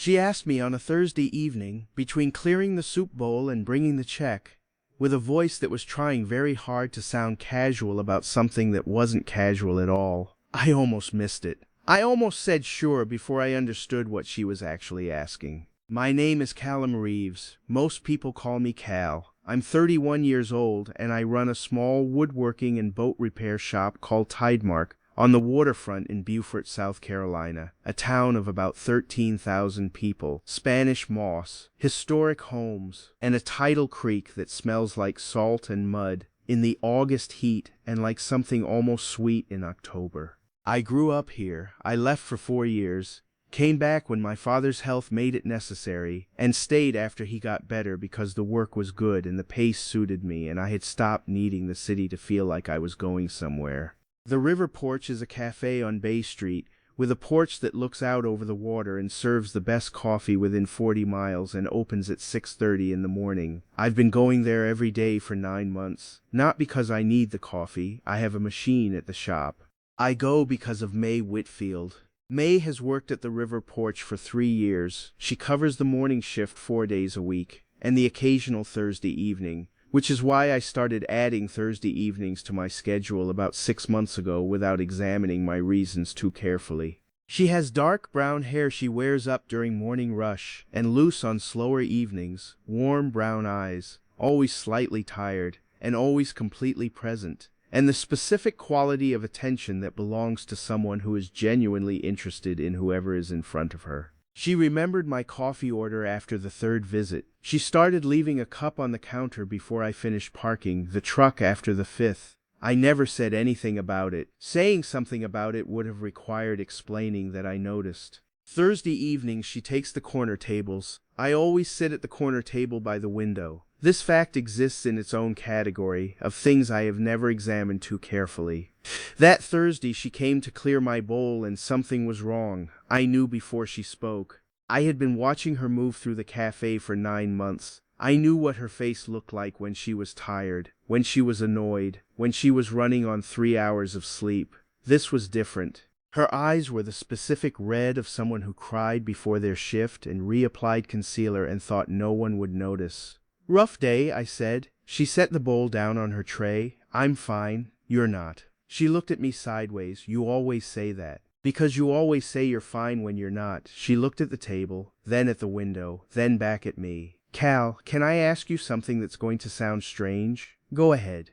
She asked me on a Thursday evening, between clearing the soup bowl and bringing the check, with a voice that was trying very hard to sound casual about something that wasn't casual at all. I almost missed it. I almost said sure before I understood what she was actually asking. My name is Callum Reeves. Most people call me Cal. I'm 31 years old, and I run a small woodworking and boat repair shop called Tidemark on the waterfront in Beaufort, South Carolina, a town of about 13,000 people, Spanish moss, historic homes, and a tidal creek that smells like salt and mud in the August heat and like something almost sweet in October. I grew up here. I left for 4 years, came back when my father's health made it necessary, and stayed after he got better because the work was good and the pace suited me and I had stopped needing the city to feel like I was going somewhere. The River Porch is a cafe on Bay Street, with a porch that looks out over the water and serves the best coffee within 40 miles and opens at 6:30 in the morning. I've been going there every day for 9 months. Not because I need the coffee, I have a machine at the shop. I go because of May Whitfield. May has worked at the River Porch for 3 years. She covers the morning shift 4 days a week, and the occasional Thursday evening, which is why I started adding Thursday evenings to my schedule about 6 months ago without examining my reasons too carefully. She has dark brown hair she wears up during morning rush, and loose on slower evenings, warm brown eyes, always slightly tired, and always completely present, and the specific quality of attention that belongs to someone who is genuinely interested in whoever is in front of her. She remembered my coffee order after the 3rd visit. She started leaving a cup on the counter before I finished parking the truck after the 5th. I never said anything about it. Saying something about it would have required explaining that I noticed. Thursday evenings she takes the corner tables. I always sit at the corner table by the window. This fact exists in its own category of things I have never examined too carefully. That Thursday she came to clear my bowl and something was wrong. I knew before she spoke. I had been watching her move through the cafe for 9 months. I knew what her face looked like when she was tired, when she was annoyed, when she was running on 3 hours of sleep. This was different. Her eyes were the specific red of someone who cried before their shift and reapplied concealer and thought no one would notice. "Rough day," I said. She set the bowl down on her tray. "I'm fine. You're not." She looked at me sideways. "You always say that." "Because you always say you're fine when you're not." She looked at the table, then at the window, then back at me. "Cal, can I ask you something that's going to sound strange?" "Go ahead."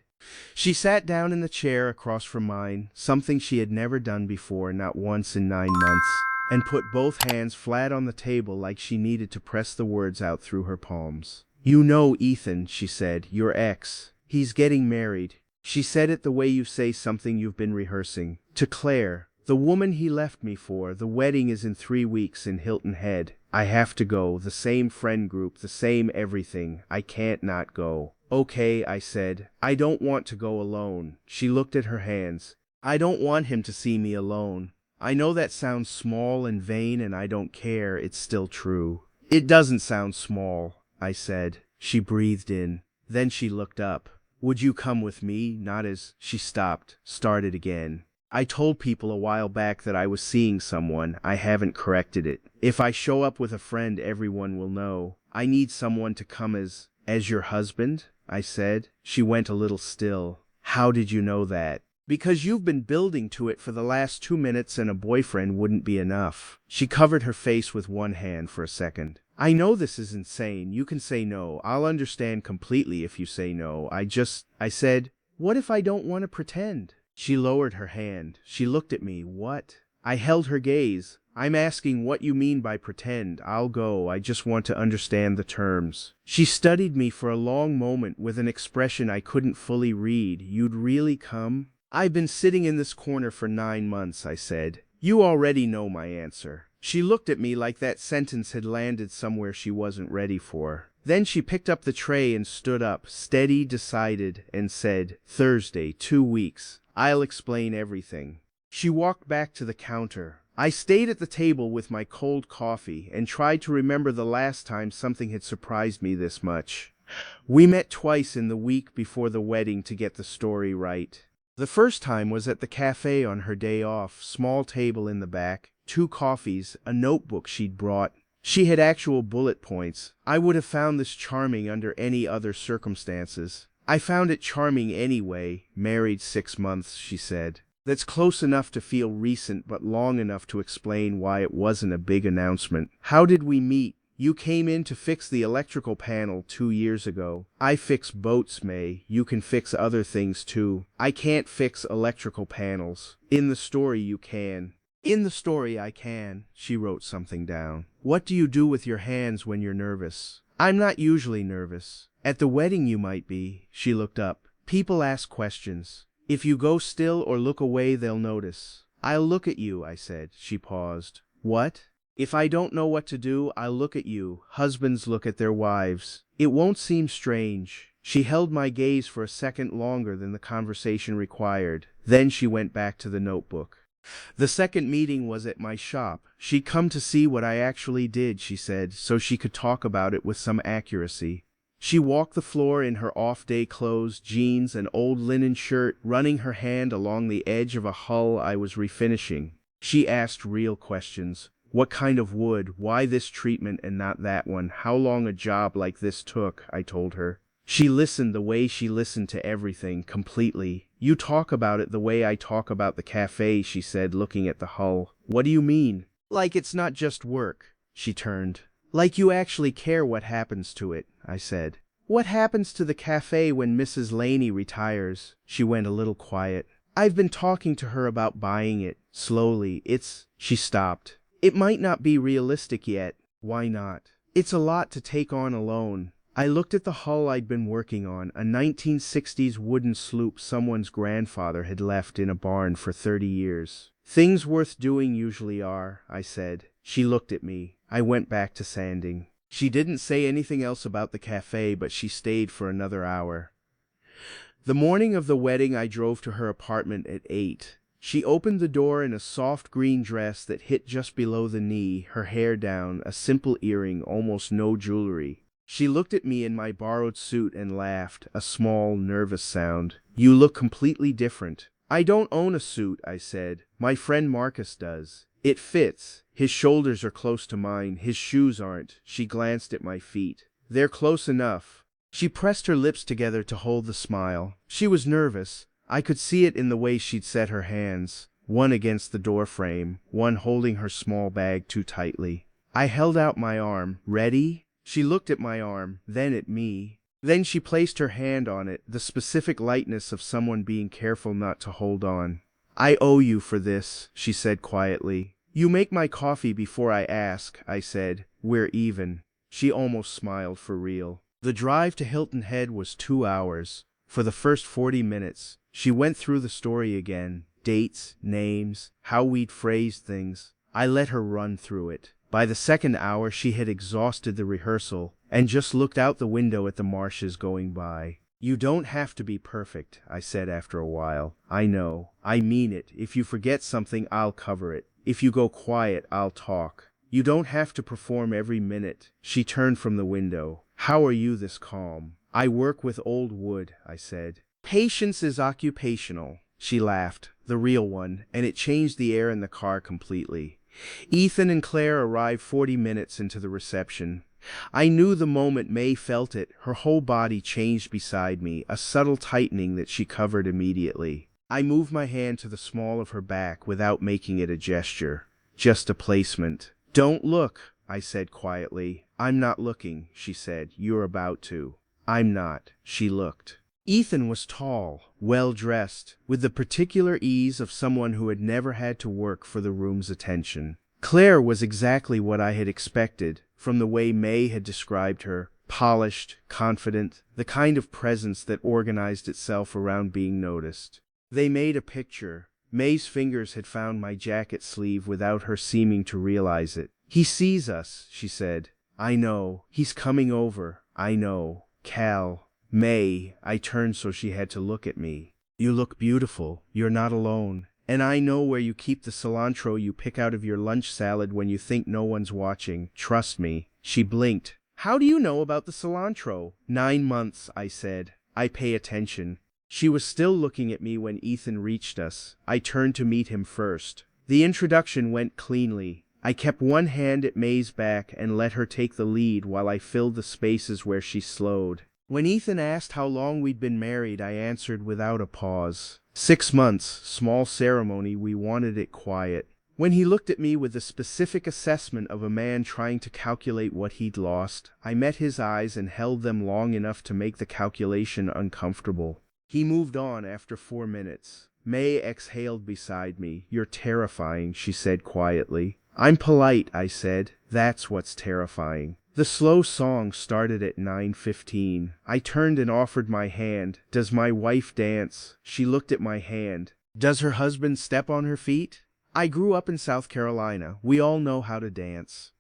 She sat down in the chair across from mine, something she had never done before, not once in 9 months, and put both hands flat on the table like she needed to press the words out through her palms. "You know Ethan," she said, "your ex. He's getting married." She said it the way you say something you've been rehearsing. "To Claire, the woman he left me for. The wedding is in 3 weeks in Hilton Head. I have to go. The same friend group, the same everything. I can't not go." "Okay," I said. "I don't want to go alone." She looked at her hands. "I don't want him to see me alone. I know that sounds small and vain and I don't care. It's still true." "It doesn't sound small," I said. She breathed in. Then she looked up. "Would you come with me?" Not as she stopped, started again. "I told people a while back that I was seeing someone. I haven't corrected it. If I show up with a friend, everyone will know. I need someone to come as your husband," I said. She went a little still. "How did you know that?" "Because you've been building to it for the last 2 minutes and a boyfriend wouldn't be enough." She covered her face with one hand for a second. "I know this is insane. You can say no. I'll understand completely if you say no. I said, what if I don't want to pretend?" She lowered her hand. She looked at me. "What?" I held her gaze. "I'm asking what you mean by pretend. I'll go. I just want to understand the terms." She studied me for a long moment with an expression I couldn't fully read. "You'd really come?" "I've been sitting in this corner for 9 months, I said. "You already know my answer." She looked at me like that sentence had landed somewhere she wasn't ready for. Then she picked up the tray and stood up, steady, decided, and said, "Thursday, 2 weeks. I'll explain everything." She walked back to the counter. I stayed at the table with my cold coffee and tried to remember the last time something had surprised me this much. We met twice in the week before the wedding to get the story right. The first time was at the cafe on her day off, small table in the back, 2 coffees, a notebook she'd brought. She had actual bullet points. I would have found this charming under any other circumstances. I found it charming anyway. Married 6 months, she said. That's close enough to feel recent, but long enough to explain why it wasn't a big announcement. How did we meet? You came in to fix the electrical panel 2 years ago. I fix boats, May. You can fix other things too. I can't fix electrical panels. In the story you can. In the story I can. She wrote something down. What do you do with your hands when you're nervous? I'm not usually nervous. At the wedding you might be. She looked up. People ask questions. If you go still or look away, they'll notice. I'll look at you, I said. She paused. What? If I don't know what to do, I'll look at you. Husbands look at their wives. It won't seem strange. She held my gaze for a second longer than the conversation required. Then she went back to the notebook. The second meeting was at my shop. She'd come to see what I actually did, she said, so she could talk about it with some accuracy. She walked the floor in her off-day clothes, jeans, and old linen shirt, running her hand along the edge of a hull I was refinishing. She asked real questions. What kind of wood? Why this treatment and not that one? How long a job like this took? I told her. She listened the way she listened to everything, completely. You talk about it the way I talk about the cafe, she said, looking at the hull. What do you mean? Like it's not just work. She turned. Like you actually care what happens to it, I said. What happens to the cafe when Mrs. Laney retires? She went a little quiet. I've been talking to her about buying it. Slowly. She stopped. It might not be realistic yet. Why not? It's a lot to take on alone. I looked at the hull I'd been working on, a 1960s wooden sloop someone's grandfather had left in a barn for 30 years. Things worth doing usually are, I said. She looked at me. I went back to sanding. She didn't say anything else about the cafe, but she stayed for another hour. The morning of the wedding, I drove to her apartment at 8. She opened the door in a soft green dress that hit just below the knee, her hair down, a simple earring, almost no jewelry. She looked at me in my borrowed suit and laughed, a small, nervous sound. You look completely different. I don't own a suit, I said. My friend Marcus does. It fits. His shoulders are close to mine. His shoes aren't. She glanced at my feet. They're close enough. She pressed her lips together to hold the smile. She was nervous. I could see it in the way she'd set her hands, one against the door frame, one holding her small bag too tightly. I held out my arm. Ready? She looked at my arm, then at me. Then she placed her hand on it, the specific lightness of someone being careful not to hold on. I owe you for this, she said quietly. You make my coffee before I ask, I said. We're even. She almost smiled for real. The drive to Hilton Head was 2 hours. For the first 40 minutes, she went through the story again. Dates, names, how we'd phrased things. I let her run through it. By the second hour, she had exhausted the rehearsal and just looked out the window at the marshes going by. You don't have to be perfect, I said after a while. I know. I mean it. If you forget something, I'll cover it. If you go quiet, I'll talk. You don't have to perform every minute. She turned from the window. How are you this calm? I work with old wood, I said. Patience is occupational. She laughed, the real one, and it changed the air in the car completely. Ethan and Claire arrived 40 minutes into the reception. I knew the moment May felt it. Her whole body changed beside me, a subtle tightening that she covered immediately. I moved my hand to the small of her back without making it a gesture. Just a placement. Don't look, I said quietly. I'm not looking, she said. You're about to. I'm not. She looked. Ethan was tall, well-dressed, with the particular ease of someone who had never had to work for the room's attention. Claire was exactly what I had expected, from the way May had described her, polished, confident, the kind of presence that organized itself around being noticed. They made a picture. May's fingers had found my jacket sleeve without her seeming to realize it. He sees us, she said. I know. He's coming over. I know. Cal. May. I turned so she had to look at me. You look beautiful. You're not alone. And I know where you keep the cilantro you pick out of your lunch salad when you think no one's watching. Trust me. She blinked. How do you know about the cilantro? 9 months, I said. I pay attention. She was still looking at me when Ethan reached us. I turned to meet him first. The introduction went cleanly. I kept one hand at May's back and let her take the lead while I filled the spaces where she slowed. When Ethan asked how long we'd been married, I answered without a pause. 6 months, small ceremony, we wanted it quiet. When he looked at me with the specific assessment of a man trying to calculate what he'd lost, I met his eyes and held them long enough to make the calculation uncomfortable. He moved on after 4 minutes. May exhaled beside me. "You're terrifying," she said quietly. "I'm polite," I said. "That's what's terrifying." The slow song started at 9:15. I turned and offered my hand. "Does my wife dance?" She looked at my hand. "Does her husband step on her feet?" "I grew up in South Carolina. We all know how to dance."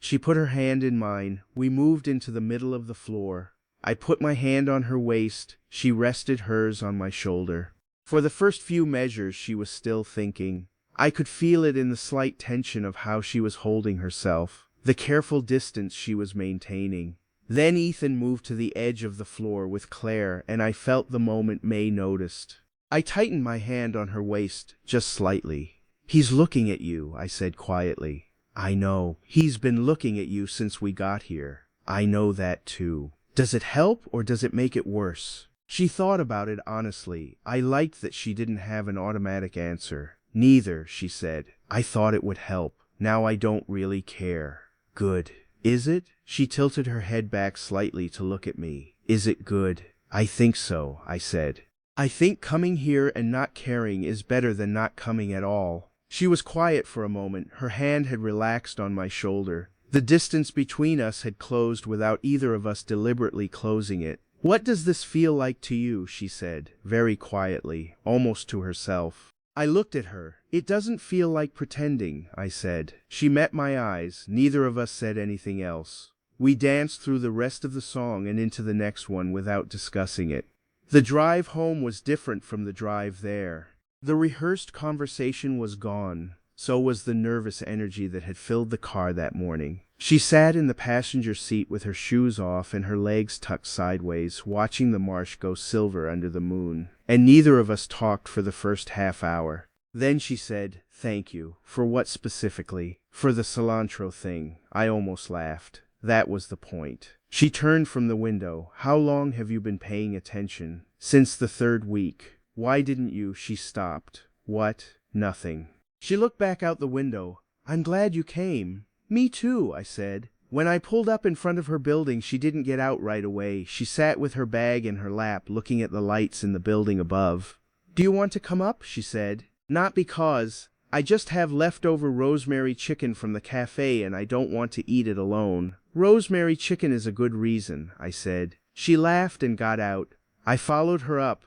She put her hand in mine. We moved into the middle of the floor. I put my hand on her waist. She rested hers on my shoulder. For the first few measures, she was still thinking. I could feel it in the slight tension of how she was holding herself, the careful distance she was maintaining. Then Ethan moved to the edge of the floor with Claire, and I felt the moment May noticed. I tightened my hand on her waist, just slightly. "He's looking at you," I said quietly. "I know. He's been looking at you since we got here." "I know that too." "Does it help or does it make it worse?" She thought about it honestly. I liked that she didn't have an automatic answer. "Neither," she said. "I thought it would help. Now I don't really care." "Good. Is it?" She tilted her head back slightly to look at me. "Is it good?" "I think so," I said. "I think coming here and not caring is better than not coming at all." She was quiet for a moment. Her hand had relaxed on my shoulder. The distance between us had closed without either of us deliberately closing it. "What does this feel like to you?" she said, very quietly, almost to herself. I looked at her. "It doesn't feel like pretending," I said. She met my eyes. Neither of us said anything else. We danced through the rest of the song and into the next one without discussing it. The drive home was different from the drive there. The rehearsed conversation was gone. So was the nervous energy that had filled the car that morning. She sat in the passenger seat with her shoes off and her legs tucked sideways, watching the marsh go silver under the moon. And neither of us talked for the first half hour. Then she said, "Thank you." "For what specifically?" "For the cilantro thing." I almost laughed. That was the point. She turned from the window. "How long have you been paying attention?" "Since the 3rd week." "Why didn't you?" She stopped. "What?" "Nothing." She looked back out the window. "I'm glad you came." "Me too," I said. When I pulled up in front of her building, she didn't get out right away. She sat with her bag in her lap, looking at the lights in the building above. "Do you want to come up?" she said. "Not because. I just have leftover rosemary chicken from the café and I don't want to eat it alone." "Rosemary chicken is a good reason," I said. She laughed and got out. I followed her up.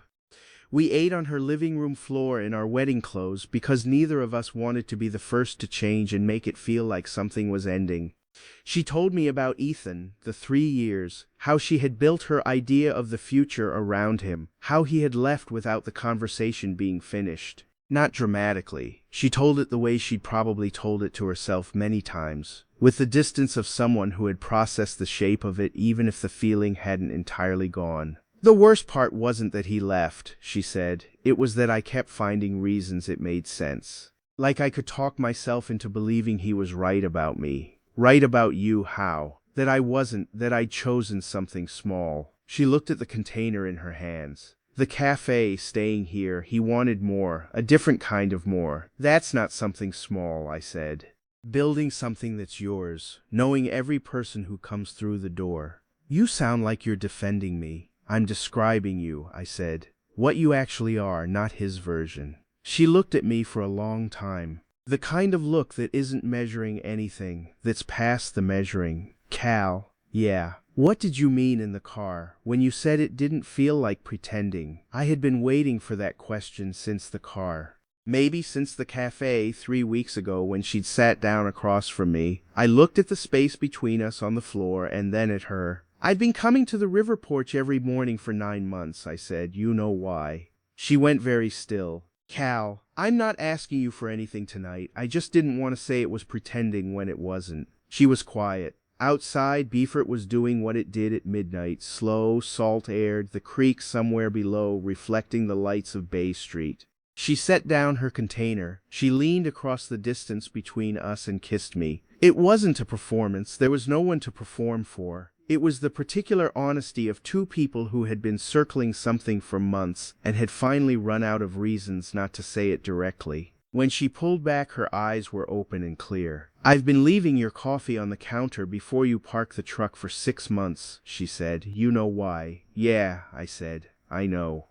We ate on her living room floor in our wedding clothes because neither of us wanted to be the first to change and make it feel like something was ending. She told me about Ethan, the 3 years, how she had built her idea of the future around him, how he had left without the conversation being finished. Not dramatically. She told it the way she'd probably told it to herself many times, with the distance of someone who had processed the shape of it even if the feeling hadn't entirely gone. "The worst part wasn't that he left," she said. "It was that I kept finding reasons it made sense. Like I could talk myself into believing he was right about me. Right about you, how? That I wasn't, that I'd chosen something small." She looked at the container in her hands. "The cafe, staying here, he wanted more, a different kind of more." "That's not something small," I said. "Building something that's yours, knowing every person who comes through the door." "You sound like you're defending me." "I'm describing you," I said. "What you actually are, not his version." She looked at me for a long time. The kind of look that isn't measuring anything, that's past the measuring. "Cal." "Yeah." "What did you mean in the car, when you said it didn't feel like pretending?" I had been waiting for that question since the car. Maybe since the cafe 3 weeks ago when she'd sat down across from me. I looked at the space between us on the floor and then at her. "I've been coming to the river porch every morning for 9 months, I said. "You know why." She went very still. "Cal, I'm not asking you for anything tonight. I just didn't want to say it was pretending when it wasn't." She was quiet. Outside, Beaufort was doing what it did at midnight, slow, salt-aired, the creek somewhere below reflecting the lights of Bay Street. She set down her container. She leaned across the distance between us and kissed me. It wasn't a performance. There was no one to perform for. It was the particular honesty of two people who had been circling something for months and had finally run out of reasons not to say it directly. When she pulled back, her eyes were open and clear. "I've been leaving your coffee on the counter before you park the truck for 6 months," she said. "You know why?" "Yeah," I said. "I know."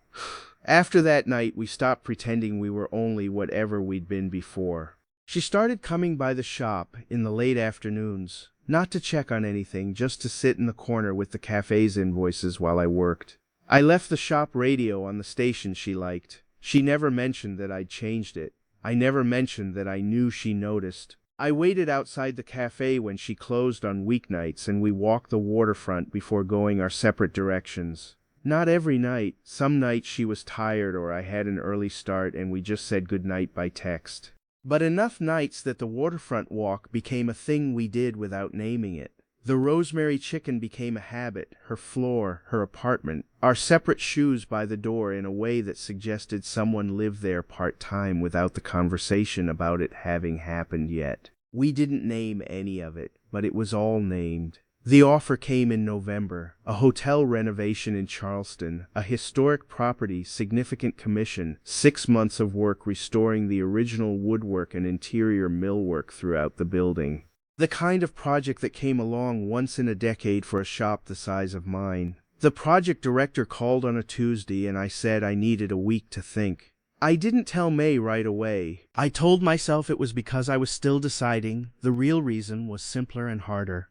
After that night, we stopped pretending we were only whatever we'd been before. She started coming by the shop in the late afternoons, not to check on anything, just to sit in the corner with the cafe's invoices while I worked. I left the shop radio on the station she liked. She never mentioned that I'd changed it. I never mentioned that I knew she noticed. I waited outside the cafe when she closed on weeknights, and we walked the waterfront before going our separate directions. Not every night. Some nights she was tired or I had an early start and we just said goodnight by text. But enough nights that the waterfront walk became a thing we did without naming it. The rosemary chicken became a habit, her floor, her apartment, our separate shoes by the door, in a way that suggested someone lived there part-time without the conversation about it having happened yet. We didn't name any of it, but it was all named. The offer came in November: a hotel renovation in Charleston, a historic property, significant commission, 6 months of work restoring the original woodwork and interior millwork throughout the building. The kind of project that came along once in a decade for a shop the size of mine. The project director called on a Tuesday and I said I needed a week to think. I didn't tell May right away. I told myself it was because I was still deciding. The real reason was simpler and harder.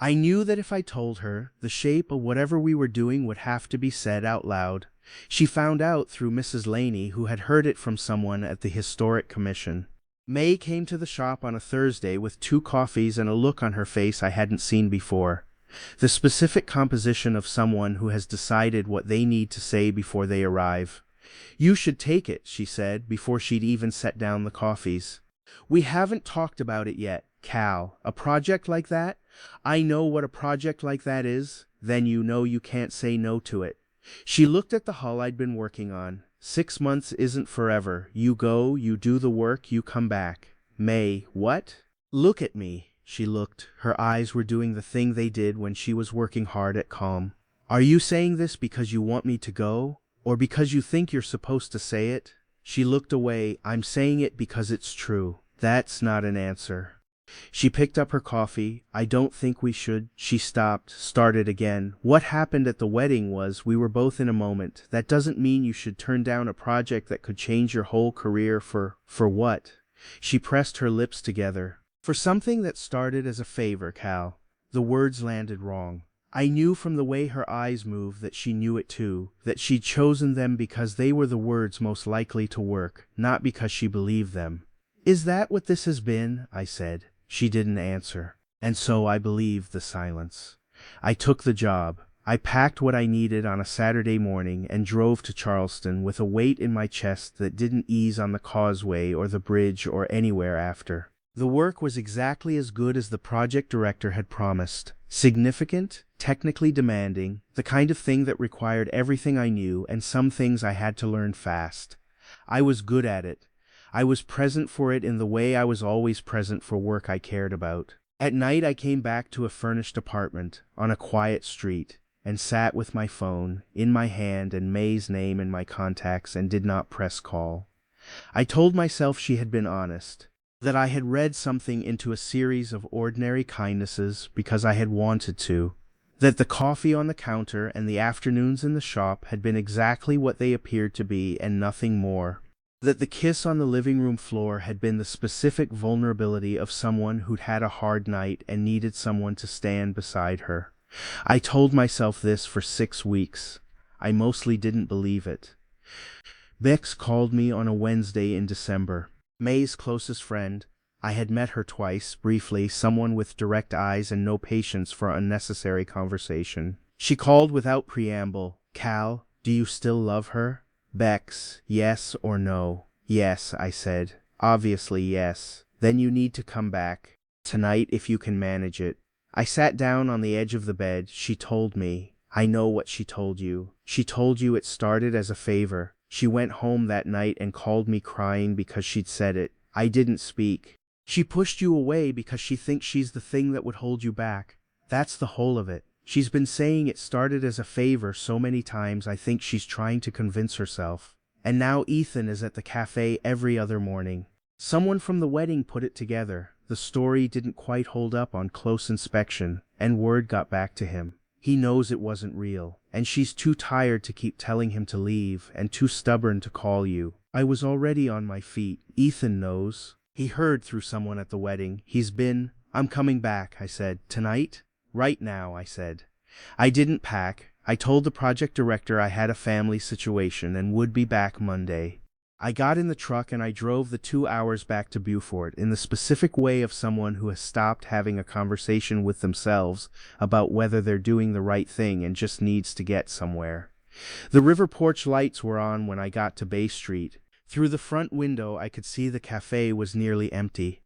I knew that if I told her, the shape of whatever we were doing would have to be said out loud. She found out through Mrs. Laney, who had heard it from someone at the Historic Commission. May came to the shop on a Thursday with 2 coffees and a look on her face I hadn't seen before. The specific composition of someone who has decided what they need to say before they arrive. "You should take it," she said, before she'd even set down the coffees. "We haven't talked about it yet, Cal. A project like that? I know what a project like that is. Then you know you can't say no to it." She looked at the hull I'd been working on. 6 months isn't forever. You go, you do the work, you come back. May, what? Look at me. She looked. Her eyes were doing the thing they did when she was working hard at Calm. "Are you saying this because you want me to go? Or because you think you're supposed to say it?" She looked away. "I'm saying it because it's true." That's not an answer. She picked up her coffee. "I don't think we should." She stopped, started again. "What happened at the wedding was we were both in a moment. That doesn't mean you should turn down a project that could change your whole career for what?" She pressed her lips together. "For something that started as a favor, Cal." The words landed wrong. I knew from the way her eyes moved that she knew it too, that she'd chosen them because they were the words most likely to work, not because she believed them. "Is that what this has been?" I said. She didn't answer, and so I believed the silence. I took the job. I packed what I needed on a Saturday morning and drove to Charleston with a weight in my chest that didn't ease on the causeway or the bridge or anywhere after. The work was exactly as good as the project director had promised. Significant, technically demanding, the kind of thing that required everything I knew and some things I had to learn fast. I was good at it. I was present for it in the way I was always present for work I cared about. At night I came back to a furnished apartment on a quiet street and sat with my phone in my hand and May's name in my contacts and did not press call. I told myself she had been honest, that I had read something into a series of ordinary kindnesses because I had wanted to, that the coffee on the counter and the afternoons in the shop had been exactly what they appeared to be and nothing more. That the kiss on the living room floor had been the specific vulnerability of someone who'd had a hard night and needed someone to stand beside her. I told myself this for 6 weeks. I mostly didn't believe it. Bex called me on a Wednesday in December. May's closest friend. I had met her twice, briefly, someone with direct eyes and no patience for unnecessary conversation. She called without preamble. "Cal, do you still love her?" "Bex, yes or no?" "Yes," I said. "Obviously yes. Then you need to come back. Tonight if you can manage it." I sat down on the edge of the bed. She told me. "I know what she told you. She told you it started as a favor. She went home that night and called me crying because she'd said it. I didn't speak. She pushed you away because she thinks she's the thing that would hold you back. That's the whole of it. She's been saying it started as a favor so many times I think she's trying to convince herself. And now Ethan is at the cafe every other morning. Someone from the wedding put it together. The story didn't quite hold up on close inspection, and word got back to him. He knows it wasn't real, and she's too tired to keep telling him to leave, and too stubborn to call you. I was already on my feet. Ethan knows. He heard through someone at the wedding. I'm coming back, I said. Tonight? Right now, I said. I didn't pack. I told the project director I had a family situation and would be back Monday. I got in the truck and I drove the 2 hours back to Beaufort in the specific way of someone who has stopped having a conversation with themselves about whether they're doing the right thing and just needs to get somewhere. The river porch lights were on when I got to Bay Street. Through the front window I could see the cafe was nearly empty.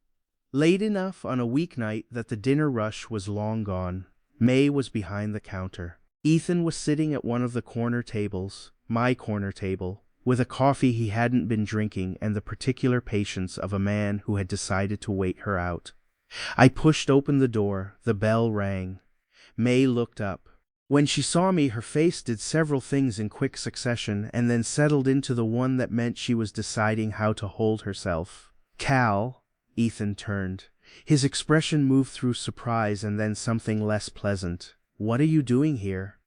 Late enough on a weeknight that the dinner rush was long gone. May was behind the counter. Ethan was sitting at one of the corner tables, my corner table, with a coffee he hadn't been drinking and the particular patience of a man who had decided to wait her out. I pushed open the door. The bell rang. May looked up. When she saw me, her face did several things in quick succession and then settled into the one that meant she was deciding how to hold herself. Cal, Ethan turned. His expression moved through surprise and then something less pleasant. What are you doing here?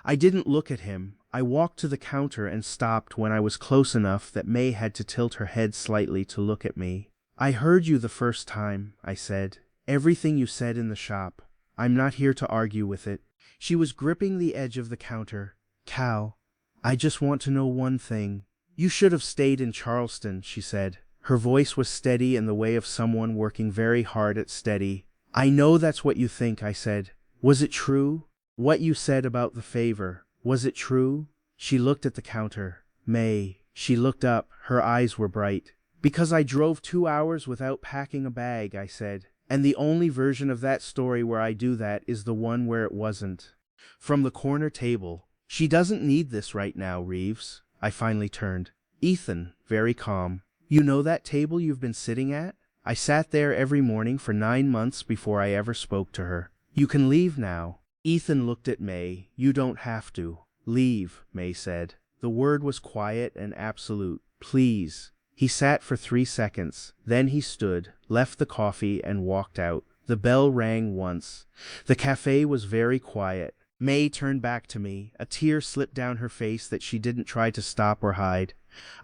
I didn't look at him. I walked to the counter and stopped when I was close enough that May had to tilt her head slightly to look at me. I heard you the first time, I said. Everything you said in the shop. I'm not here to argue with it. She was gripping the edge of the counter. Cal, I just want to know one thing. You should have stayed in Charleston, she said. Her voice was steady in the way of someone working very hard at steady. I know that's what you think, I said. Was it true? What you said about the favor, was it true? She looked at the counter. May. She looked up. Her eyes were bright. Because I drove 2 hours without packing a bag, I said. And the only version of that story where I do that is the one where it wasn't. From the corner table. She doesn't need this right now, Reeves. I finally turned. Ethan, very calm. You know that table you've been sitting at? I sat there every morning for 9 months before I ever spoke to her. You can leave now. Ethan looked at May. You don't have to. Leave, May said. The word was quiet and absolute. Please. He sat for 3 seconds. Then he stood, left the coffee, and walked out. The bell rang once. The cafe was very quiet. May turned back to me. A tear slipped down her face that she didn't try to stop or hide.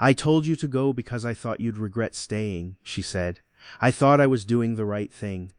I told you to go because I thought you'd regret staying, she said. I thought I was doing the right thing.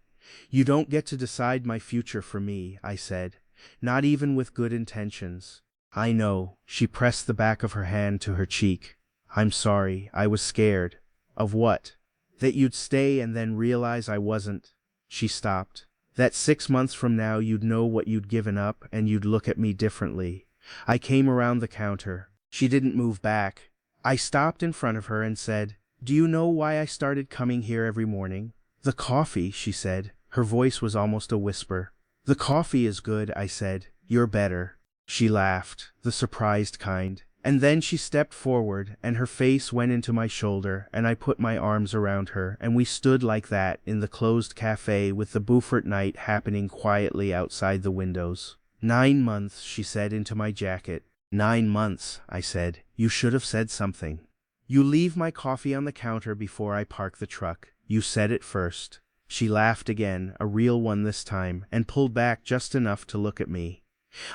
You don't get to decide my future for me, I said. Not even with good intentions. I know. She pressed the back of her hand to her cheek. I'm sorry. I was scared. Of what? That you'd stay and then realize I wasn't. She stopped. That 6 months from now you'd know what you'd given up and you'd look at me differently. I came around the counter. She didn't move back. I stopped in front of her and said, Do you know why I started coming here every morning? The coffee, she said. Her voice was almost a whisper. The coffee is good, I said. You're better. She laughed, the surprised kind. And then she stepped forward, and her face went into my shoulder, and I put my arms around her, and we stood like that in the closed cafe with the Beaufort night happening quietly outside the windows. 9 months, she said into my jacket. 9 months, I said. You should have said something. You leave my coffee on the counter before I park the truck. You said it first. She laughed again, a real one this time, and pulled back just enough to look at me.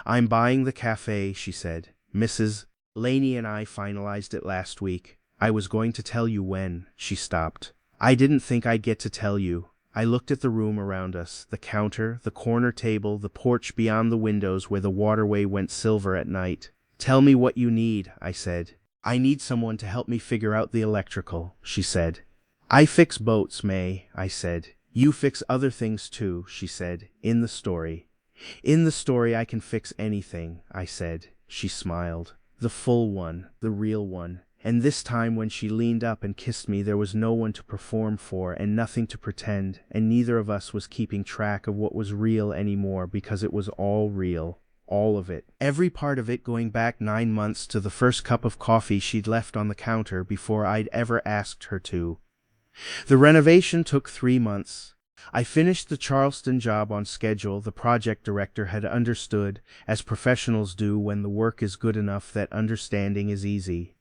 I'm buying the cafe, she said. Mrs. Laney and I finalized it last week. I was going to tell you when. She stopped. I didn't think I'd get to tell you. I looked at the room around us, the counter, the corner table, the porch beyond the windows where the waterway went silver at night. Tell me what you need, I said. I need someone to help me figure out the electrical, she said. I fix boats, May, I said. You fix other things too, she said, in the story. In the story I can fix anything, I said. She smiled. The full one, the real one. And this time when she leaned up and kissed me there was no one to perform for and nothing to pretend, and neither of us was keeping track of what was real anymore because it was all real. all of it. Every part of it, going back 9 months to the first cup of coffee she'd left on the counter before I'd ever asked her to. The renovation took 3 months. I finished the Charleston job on schedule. The project director had understood, as professionals do when the work is good enough that understanding is easy.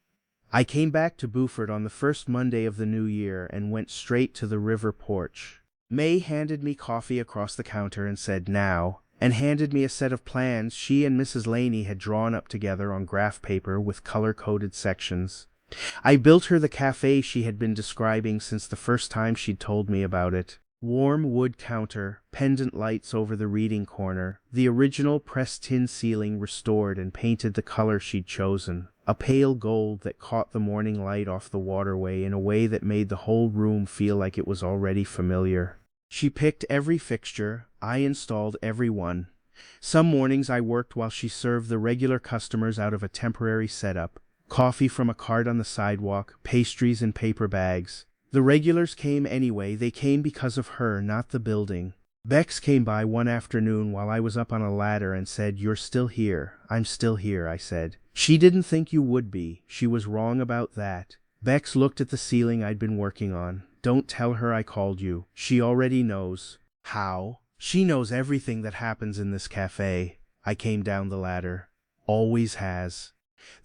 I came back to Beaufort on the first Monday of the new year and went straight to the river porch. May handed me coffee across the counter and said, "Now," and handed me a set of plans she and Mrs. Laney had drawn up together on graph paper with color-coded sections. I built her the café she had been describing since the first time she'd told me about it. Warm wood counter, pendant lights over the reading corner, the original pressed tin ceiling restored and painted the color she'd chosen, a pale gold that caught the morning light off the waterway in a way that made the whole room feel like it was already familiar. She picked every fixture, I installed every one. Some mornings I worked while she served the regular customers out of a temporary setup, coffee from a cart on the sidewalk, pastries in paper bags. The regulars came anyway. They came because of her, not the building. Bex came by one afternoon while I was up on a ladder and said, "You're still here." "I'm still here," I said. "She didn't think you would be." She was wrong about that. Bex looked at the ceiling I'd been working on. "Don't tell her I called you. She already knows." "How?" "She knows everything that happens in this cafe." I came down the ladder. "Always has."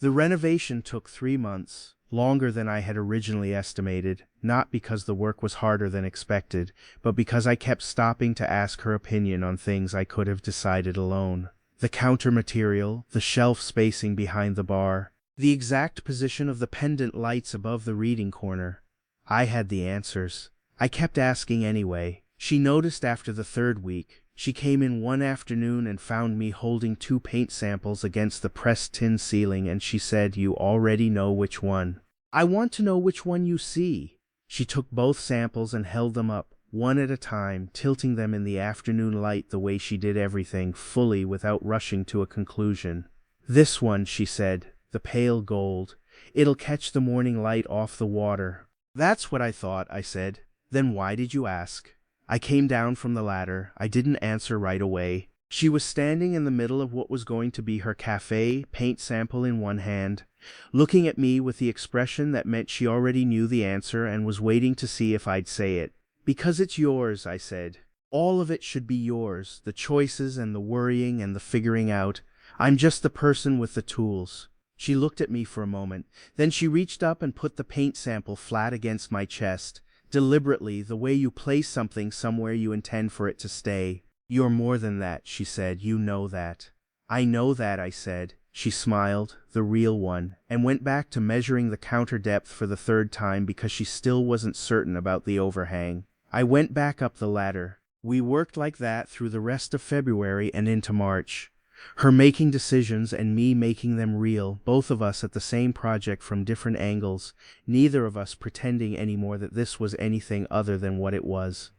The renovation took 3 months, longer than I had originally estimated, not because the work was harder than expected, but because I kept stopping to ask her opinion on things I could have decided alone. The counter material, the shelf spacing behind the bar, the exact position of the pendant lights above the reading corner. I had the answers. I kept asking anyway. She noticed after the third week. She came in one afternoon and found me holding 2 paint samples against the pressed tin ceiling, and she said, "You already know which one." "I want to know which one you see." She took both samples and held them up, one at a time, tilting them in the afternoon light the way she did everything, fully, without rushing to a conclusion. "This one," she said, "the pale gold. It'll catch the morning light off the water." "That's what I thought," I said. "Then why did you ask?" I came down from the ladder. I didn't answer right away. She was standing in the middle of what was going to be her café, paint sample in one hand, looking at me with the expression that meant she already knew the answer and was waiting to see if I'd say it. "Because it's yours," I said. "All of it should be yours, the choices and the worrying and the figuring out. I'm just the person with the tools." She looked at me for a moment. Then she reached up and put the paint sample flat against my chest. Deliberately, the way you place something somewhere you intend for it to stay. "You're more than that," she said. "You know that." "I know that," I said. She smiled, the real one, and went back to measuring the counter depth for the third time because she still wasn't certain about the overhang. I went back up the ladder. We worked like that through the rest of February and into March. Her making decisions and me making them real, both of us at the same project from different angles, neither of us pretending anymore that this was anything other than what it was.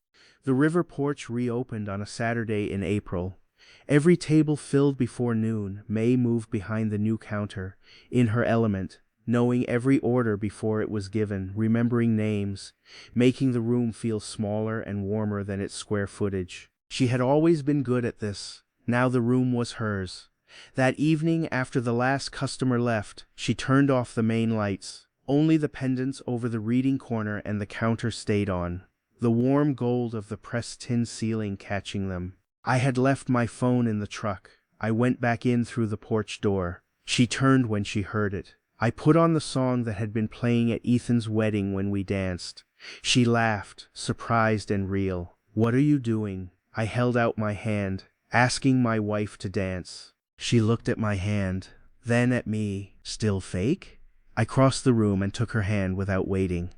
The river porch reopened on a Saturday in April. Every table filled before noon. May moved behind the new counter, in her element, knowing every order before it was given, remembering names, making the room feel smaller and warmer than its square footage. She had always been good at this. Now the room was hers. That evening, after the last customer left, she turned off the main lights. Only the pendants over the reading corner and the counter stayed on, the warm gold of the pressed tin ceiling catching them. I had left my phone in the truck. I went back in through the porch door. She turned when she heard it. I put on the song that had been playing at Ethan's wedding when we danced. She laughed, surprised and real. "What are you doing?" I held out my hand. "Asking my wife to dance." She looked at my hand, then at me. "Still fake?" I crossed the room and took her hand without waiting.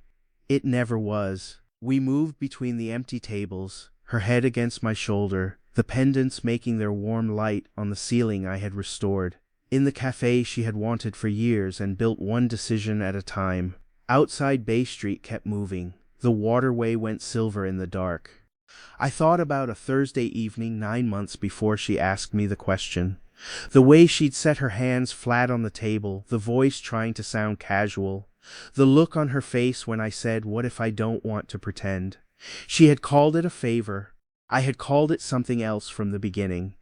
It never was. We moved between the empty tables, her head against my shoulder, the pendants making their warm light on the ceiling I had restored. In the cafe she had wanted for years and built one decision at a time. Outside Bay Street kept moving. The waterway went silver in the dark. I thought about a Thursday evening 9 months before she asked me the question. The way she'd set her hands flat on the table, the voice trying to sound casual, the look on her face when I said, "What if I don't want to pretend?" She had called it a favor. I had called it something else from the beginning.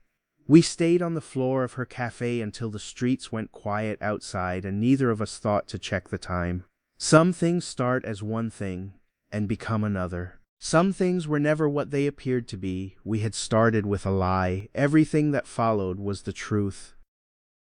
We stayed on the floor of her cafe until the streets went quiet outside and neither of us thought to check the time. Some things start as one thing and become another. Some things were never what they appeared to be. We had started with a lie. Everything that followed was the truth.